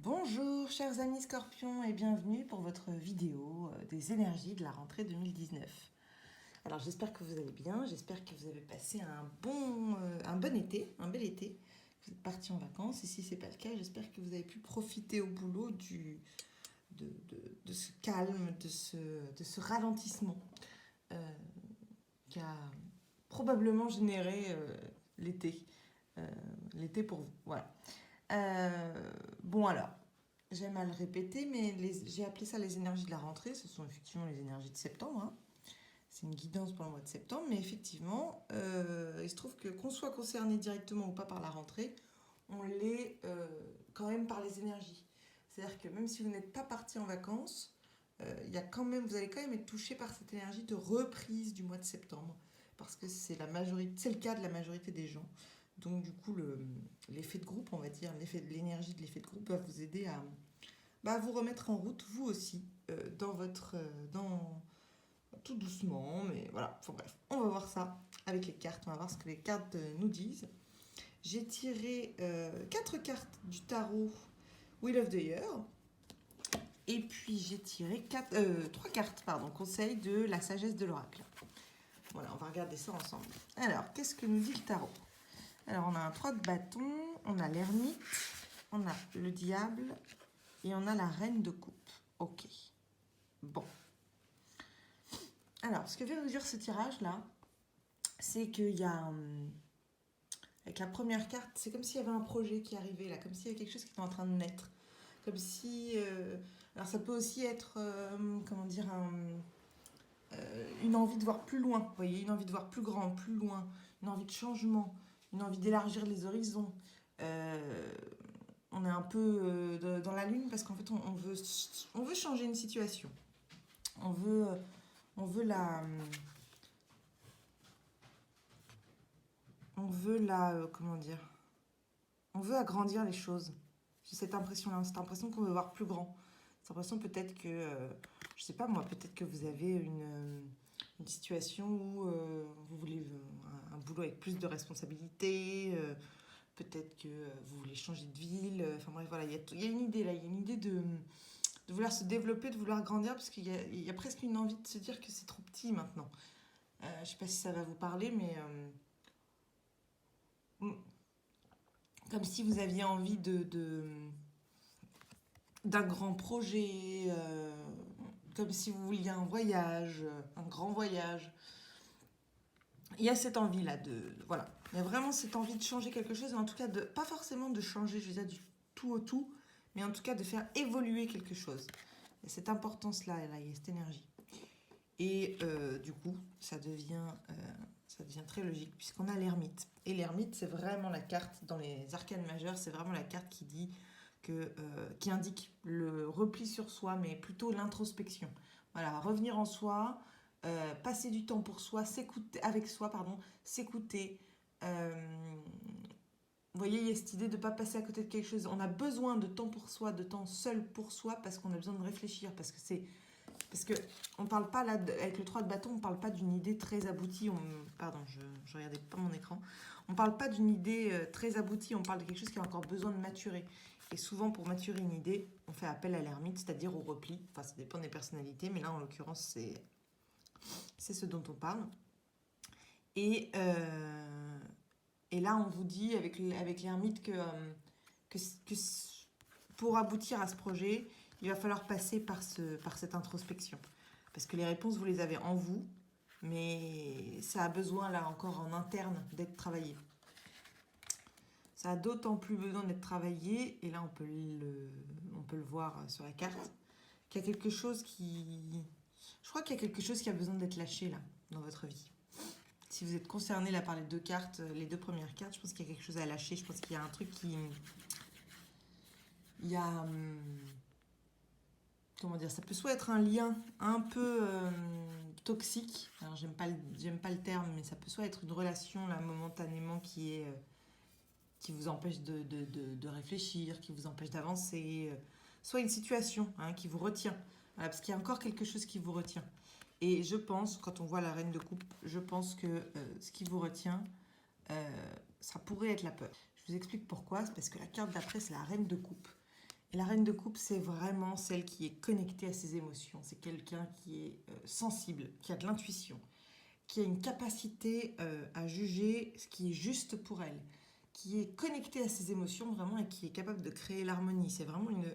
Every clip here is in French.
Bonjour chers amis Scorpions et bienvenue pour votre vidéo des énergies de la rentrée 2019. Alors j'espère que vous allez bien, j'espère que vous avez passé un bon été, un bel été. Vous êtes partis en vacances et si ce n'est pas le cas, j'espère que vous avez pu profiter au boulot de ce calme, de ce ralentissement qui a probablement généré l'été. L'été pour vous, voilà. Bon alors, j'aime à le répéter, mais j'ai appelé ça les énergies de la rentrée. Ce sont effectivement les énergies de septembre. Hein. C'est une guidance pour le mois de septembre, mais effectivement, il se trouve que qu'on soit concerné directement ou pas par la rentrée, on l'est quand même par les énergies. C'est-à-dire que même si vous n'êtes pas parti en vacances, il y a quand même, vous allez quand même être touché par cette énergie de reprise du mois de septembre, parce que c'est le cas de la majorité des gens. Donc du coup, l'effet de groupe, on va dire, l'énergie de l'effet de groupe va vous aider à vous remettre en route, vous aussi, tout doucement, mais voilà. Enfin bref, on va voir ça avec les cartes, on va voir ce que les cartes nous disent. J'ai tiré 4 cartes du tarot Wheel of the Year, et puis j'ai tiré 3 cartes, conseil de la sagesse de l'oracle. Voilà, on va regarder ça ensemble. Alors, qu'est-ce que nous dit le tarot? Alors, on a un 3 de bâton, on a l'ermite, on a le diable et on a la reine de coupe. Ok. Bon. Alors, ce que vient nous dire ce tirage-là, c'est qu'il y a... avec la première carte, c'est comme s'il y avait un projet qui arrivait là, comme s'il y avait quelque chose qui était en train de naître. Comme si... alors, ça peut aussi être, une envie de voir plus loin, vous voyez, une envie de voir plus grand, plus loin, une envie de changement, une envie d'élargir les horizons. On est un peu dans la lune parce qu'en fait on veut changer une situation. On veut la... comment dire? On veut agrandir les choses. J'ai cette impression-là, cette impression qu'on veut voir plus grand. Cette impression peut-être que, je sais pas moi, peut-être que vous avez une situation où vous voulez un boulot avec plus de responsabilités, peut-être que vous voulez changer de ville, enfin bref, voilà, il y a une idée là, il y a une idée de vouloir se développer, de vouloir grandir, parce qu'il y a presque une envie de se dire que c'est trop petit maintenant. Je sais pas si ça va vous parler, mais comme si vous aviez envie d'un grand projet, comme si vous vouliez un voyage, un grand voyage. Il y a cette envie-là voilà. Il y a vraiment cette envie de changer quelque chose, et en tout cas, pas forcément de changer, je veux dire, du tout au tout, mais en tout cas de faire évoluer quelque chose. Il y a cette importance-là, là, il y a cette énergie. Et du coup, ça devient très logique, puisqu'on a l'ermite. Et l'ermite, c'est vraiment la carte, dans les arcanes majeures, c'est vraiment la carte qui dit qui indique le repli sur soi, mais plutôt l'introspection. Voilà, revenir en soi, passer du temps pour soi, s'écouter. Vous voyez, il y a cette idée de ne pas passer à côté de quelque chose. On a besoin de temps pour soi, de temps seul pour soi, parce qu'on a besoin de réfléchir, parce que on parle pas là, avec le 3 de bâton, on parle pas d'une idée très aboutie. Pardon, je regardais pas mon écran. On parle pas d'une idée très aboutie, on parle de quelque chose qui a encore besoin de maturer. Et souvent, pour maturer une idée, on fait appel à l'ermite, c'est-à-dire au repli. Enfin, ça dépend des personnalités, mais là, en l'occurrence, c'est ce dont on parle. Et là, on vous dit, avec l'ermite, que pour aboutir à ce projet, il va falloir passer par cette introspection. Parce que les réponses, vous les avez en vous, mais ça a besoin, là encore, en interne, d'être travaillé. Ça a d'autant plus besoin d'être travaillé, et là, on peut le voir sur la carte, qu'il y a quelque chose qui... Je crois qu'il y a quelque chose qui a besoin d'être lâché, là, dans votre vie. Si vous êtes concerné, là, par les deux cartes, les deux premières cartes, je pense qu'il y a quelque chose à lâcher. Je pense qu'il y a un truc qui... Il y a... comment dire, ça peut soit être un lien un peu toxique, alors j'aime pas le terme, mais ça peut soit être une relation là momentanément qui vous empêche de réfléchir, qui vous empêche d'avancer, soit une situation qui vous retient, voilà, parce qu'il y a encore quelque chose qui vous retient. Et je pense, quand on voit la reine de coupe, je pense que ce qui vous retient, ça pourrait être la peur. Je vous explique pourquoi, c'est parce que la carte d'après, c'est la reine de coupe. Et la reine de coupe, c'est vraiment celle qui est connectée à ses émotions. C'est quelqu'un qui est sensible, qui a de l'intuition, qui a une capacité à juger ce qui est juste pour elle, qui est connectée à ses émotions vraiment et qui est capable de créer l'harmonie. C'est vraiment une...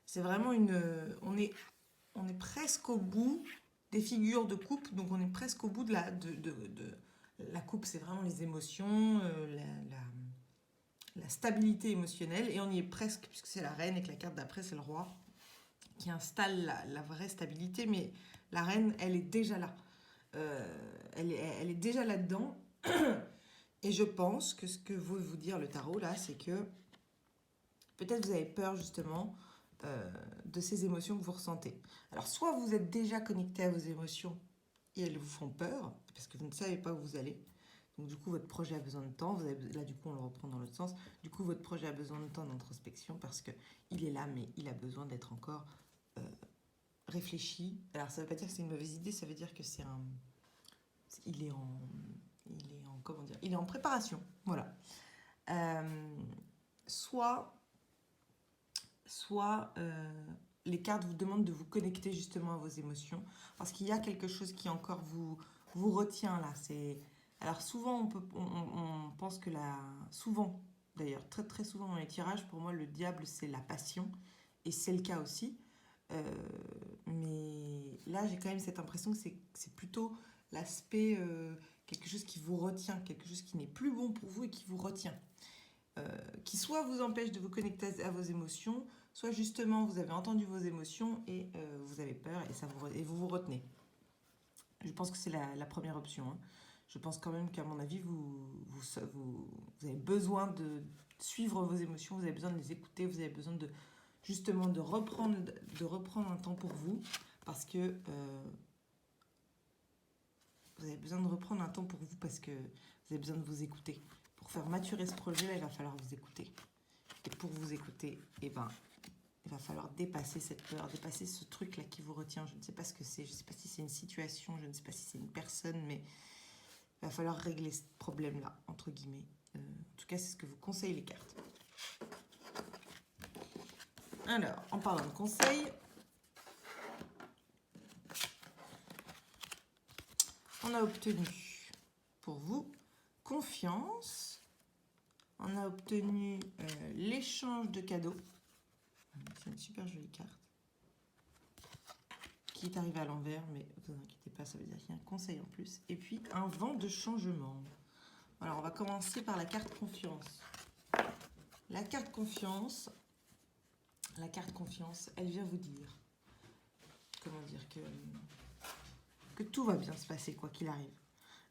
c'est vraiment une... on est presque au bout des figures de coupe, donc on est presque au bout de la coupe, c'est vraiment les émotions, la stabilité émotionnelle, et on y est presque, puisque c'est la reine et que la carte d'après c'est le roi, qui installe la vraie stabilité, mais la reine, elle est déjà là. Elle est déjà là-dedans. Et je pense que ce que veut vous dire le tarot là, c'est que peut-être vous avez peur justement de ces émotions que vous ressentez. Alors soit vous êtes déjà connecté à vos émotions et elles vous font peur, parce que vous ne savez pas où vous allez. Donc du coup, votre projet a besoin de temps. Là, du coup, on le reprend dans l'autre sens. Du coup, votre projet a besoin de temps d'introspection parce qu'il est là, mais il a besoin d'être encore réfléchi. Alors, ça ne veut pas dire que c'est une mauvaise idée, ça veut dire que c'est un... Il est en... Comment dire, il est en préparation. Voilà. Soit les cartes vous demandent de vous connecter justement à vos émotions parce qu'il y a quelque chose qui encore vous retient là. Alors souvent on pense que souvent d'ailleurs très très souvent dans les tirages, pour moi le diable c'est la passion et c'est le cas aussi. Mais là j'ai quand même cette impression que c'est plutôt l'aspect quelque chose qui vous retient, quelque chose qui n'est plus bon pour vous et qui vous retient. Qui soit vous empêche de vous connecter à vos émotions, soit justement vous avez entendu vos émotions et vous avez peur et vous vous retenez. Je pense que c'est la première option. Hein. Je pense quand même qu'à mon avis, vous avez besoin de suivre vos émotions, vous avez besoin de les écouter, vous avez besoin justement de reprendre un temps pour vous, parce que vous avez besoin de reprendre un temps pour vous, parce que vous avez besoin de vous écouter. Pour faire maturer ce projet-là, il va falloir vous écouter. Et pour vous écouter, il va falloir dépasser cette peur, dépasser ce truc-là qui vous retient. Je ne sais pas ce que c'est, je ne sais pas si c'est une situation, je ne sais pas si c'est une personne, mais il va falloir régler ce problème-là, entre guillemets. En tout cas, c'est ce que vous conseillent les cartes. Alors, en parlant de conseils, on a obtenu pour vous confiance. On a obtenu l'échange de cadeaux. C'est une super jolie carte qui est arrivée à l'envers, mais ne vous inquiétez pas, ça veut dire qu'il y a un conseil en plus. Et puis un vent de changement. Alors on va commencer par la carte confiance. La carte confiance, elle vient vous dire, comment dire, que tout va bien se passer quoi qu'il arrive.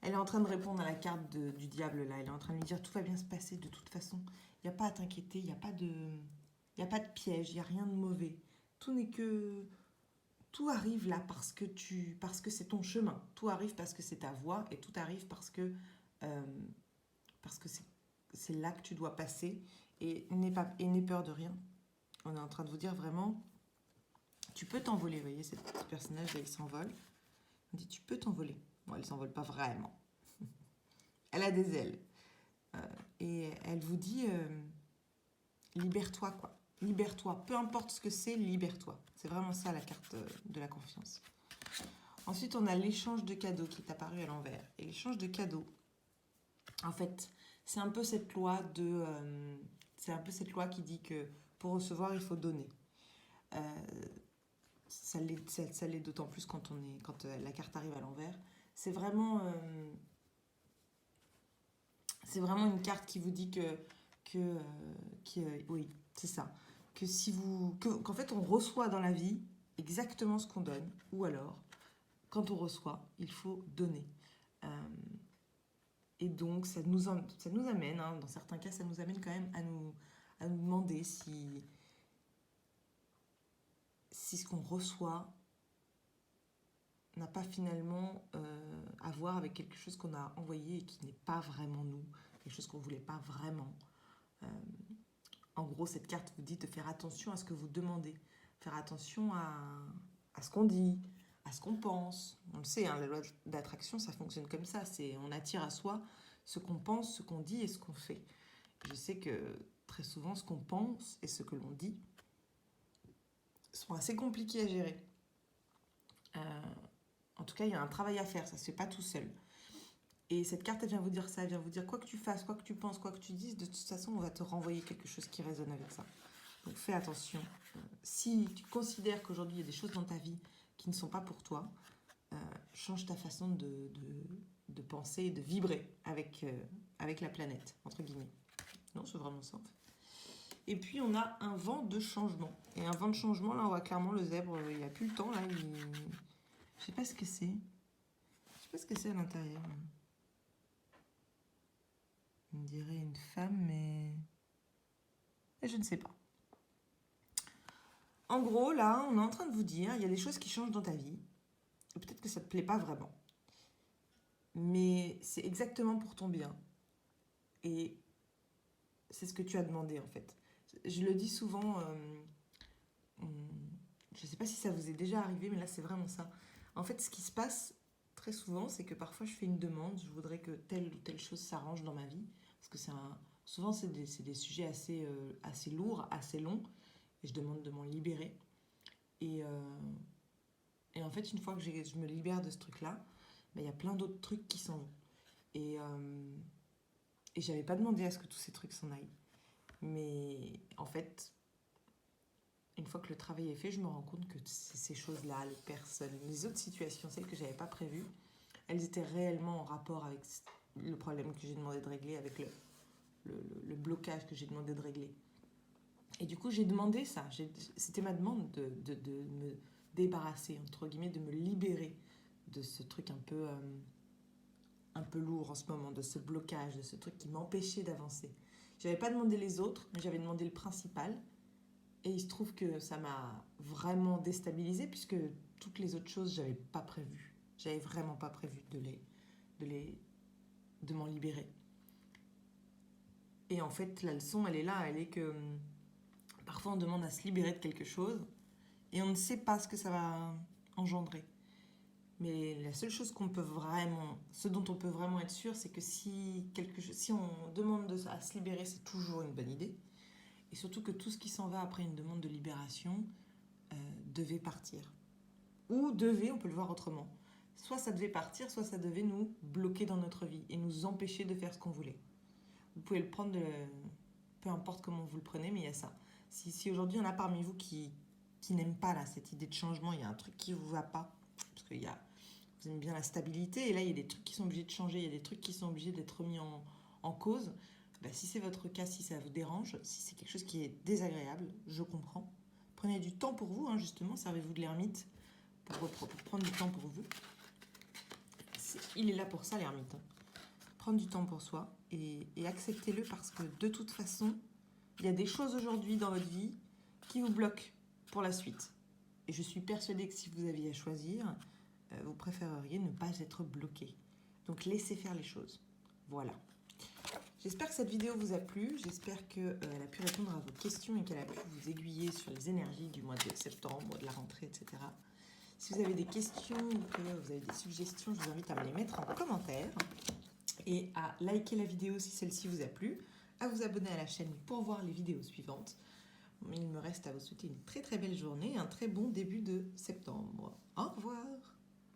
Elle est en train de répondre à la carte du diable là. Elle est en train de lui dire tout va bien se passer de toute façon. Il n'y a pas à t'inquiéter, il n'y a pas de piège, il n'y a rien de mauvais. Tout arrive là parce que c'est ton chemin. Tout arrive parce que c'est ta voie et tout arrive parce que c'est là que tu dois passer et n'aie peur de rien. On est en train de vous dire vraiment, tu peux t'envoler. Vous voyez, ce personnage là, il s'envole. On dit tu peux t'envoler. Bon, elle ne s'envole pas vraiment. Elle a des ailes. Et elle vous dit libère-toi quoi. Libère-toi. Peu importe ce que c'est, libère-toi. C'est vraiment ça la carte de la confiance. Ensuite, on a l'échange de cadeaux qui est apparu à l'envers. Et l'échange de cadeaux, en fait, c'est un peu cette loi qui dit que pour recevoir, il faut donner. Ça l'est d'autant plus quand la carte arrive à l'envers. C'est vraiment une carte qui vous dit oui, c'est ça. Qu'en fait, on reçoit dans la vie exactement ce qu'on donne. Ou alors, quand on reçoit, il faut donner. Et donc, ça nous amène, hein, dans certains cas, ça nous amène quand même à nous demander si ce qu'on reçoit n'a pas finalement à voir avec quelque chose qu'on a envoyé et qui n'est pas vraiment nous, quelque chose qu'on ne voulait pas vraiment. En gros, cette carte vous dit de faire attention à ce que vous demandez, faire attention à ce qu'on dit, à ce qu'on pense. On le sait, hein, la loi d'attraction, ça fonctionne comme ça. On attire à soi ce qu'on pense, ce qu'on dit et ce qu'on fait. Je sais que très souvent, ce qu'on pense et ce que l'on dit sont assez compliqués à gérer. En tout cas, il y a un travail à faire, ça ne se fait pas tout seul. Et cette carte, elle vient vous dire ça, elle vient vous dire quoi que tu fasses, quoi que tu penses, quoi que tu dises, de toute façon, on va te renvoyer quelque chose qui résonne avec ça. Donc fais attention. Si tu considères qu'aujourd'hui, il y a des choses dans ta vie qui ne sont pas pour toi, change ta façon de penser et de vibrer avec la planète, entre guillemets. Non, c'est vraiment ça, en fait. Et puis, on a un vent de changement. Et un vent de changement, là, on voit clairement le zèbre, il n'y a plus le temps, là. Je sais pas ce que c'est. Je sais pas ce que c'est à l'intérieur. On dirait une femme, mais je ne sais pas. En gros, là, on est en train de vous dire, il y a des choses qui changent dans ta vie. Peut-être que ça ne te plaît pas vraiment. Mais c'est exactement pour ton bien. Et c'est ce que tu as demandé, en fait. Je le dis souvent, je ne sais pas si ça vous est déjà arrivé, mais là, c'est vraiment ça. En fait, ce qui se passe très souvent, c'est que parfois, je fais une demande, je voudrais que telle ou telle chose s'arrange dans ma vie. Parce que souvent, c'est des sujets assez lourds, assez longs. Et je demande de m'en libérer. Et en fait, une fois que je me libère de ce truc-là, il y a plein d'autres trucs qui s'en vont. Et j'avais pas demandé à ce que tous ces trucs s'en aillent. Mais en fait, une fois que le travail est fait, je me rends compte que ces choses-là, les personnes, les autres situations, celles que j'avais pas prévues, elles étaient réellement en rapport avec le problème que j'ai demandé de régler, avec le blocage que j'ai demandé de régler. Et du coup, j'ai demandé ça. C'était ma demande de me débarrasser, entre guillemets, de me libérer de ce truc un peu lourd en ce moment, de ce blocage, de ce truc qui m'empêchait d'avancer. J'avais pas demandé les autres, mais j'avais demandé le principal. Et il se trouve que ça m'a vraiment déstabilisée, puisque toutes les autres choses, j'avais pas prévu. J'avais vraiment pas prévu de m'en libérer. Et en fait, la leçon, elle est là, elle est que parfois on demande à se libérer de quelque chose et on ne sait pas ce que ça va engendrer. Mais la seule chose ce dont on peut vraiment être sûr, c'est que si on demande à se libérer, c'est toujours une bonne idée. Et surtout que tout ce qui s'en va après une demande de libération devait partir. Ou on peut le voir autrement. Soit ça devait partir, soit ça devait nous bloquer dans notre vie et nous empêcher de faire ce qu'on voulait. Vous pouvez le prendre, peu importe comment vous le prenez, mais il y a ça. Si aujourd'hui il y en a parmi vous qui n'aiment pas là, cette idée de changement, il y a un truc qui ne vous va pas, parce que vous aimez bien la stabilité, et là il y a des trucs qui sont obligés de changer, il y a des trucs qui sont obligés d'être remis en cause. Si c'est votre cas, si ça vous dérange, si c'est quelque chose qui est désagréable, je comprends. Prenez du temps pour vous, justement, servez-vous de l'ermite pour prendre du temps pour vous. Il est là pour ça, l'ermite. Prendre du temps pour soi et acceptez-le, parce que de toute façon, il y a des choses aujourd'hui dans votre vie qui vous bloquent pour la suite. Et je suis persuadée que si vous aviez à choisir, vous préféreriez ne pas être bloqué. Donc laissez faire les choses. Voilà. J'espère que cette vidéo vous a plu, j'espère qu'elle a pu répondre à vos questions et qu'elle a pu vous aiguiller sur les énergies du mois de septembre, de la rentrée, etc. Si vous avez des questions ou que vous avez des suggestions, je vous invite à me les mettre en commentaire et à liker la vidéo si celle-ci vous a plu, à vous abonner à la chaîne pour voir les vidéos suivantes. Il me reste à vous souhaiter une très très belle journée et un très bon début de septembre. Au revoir!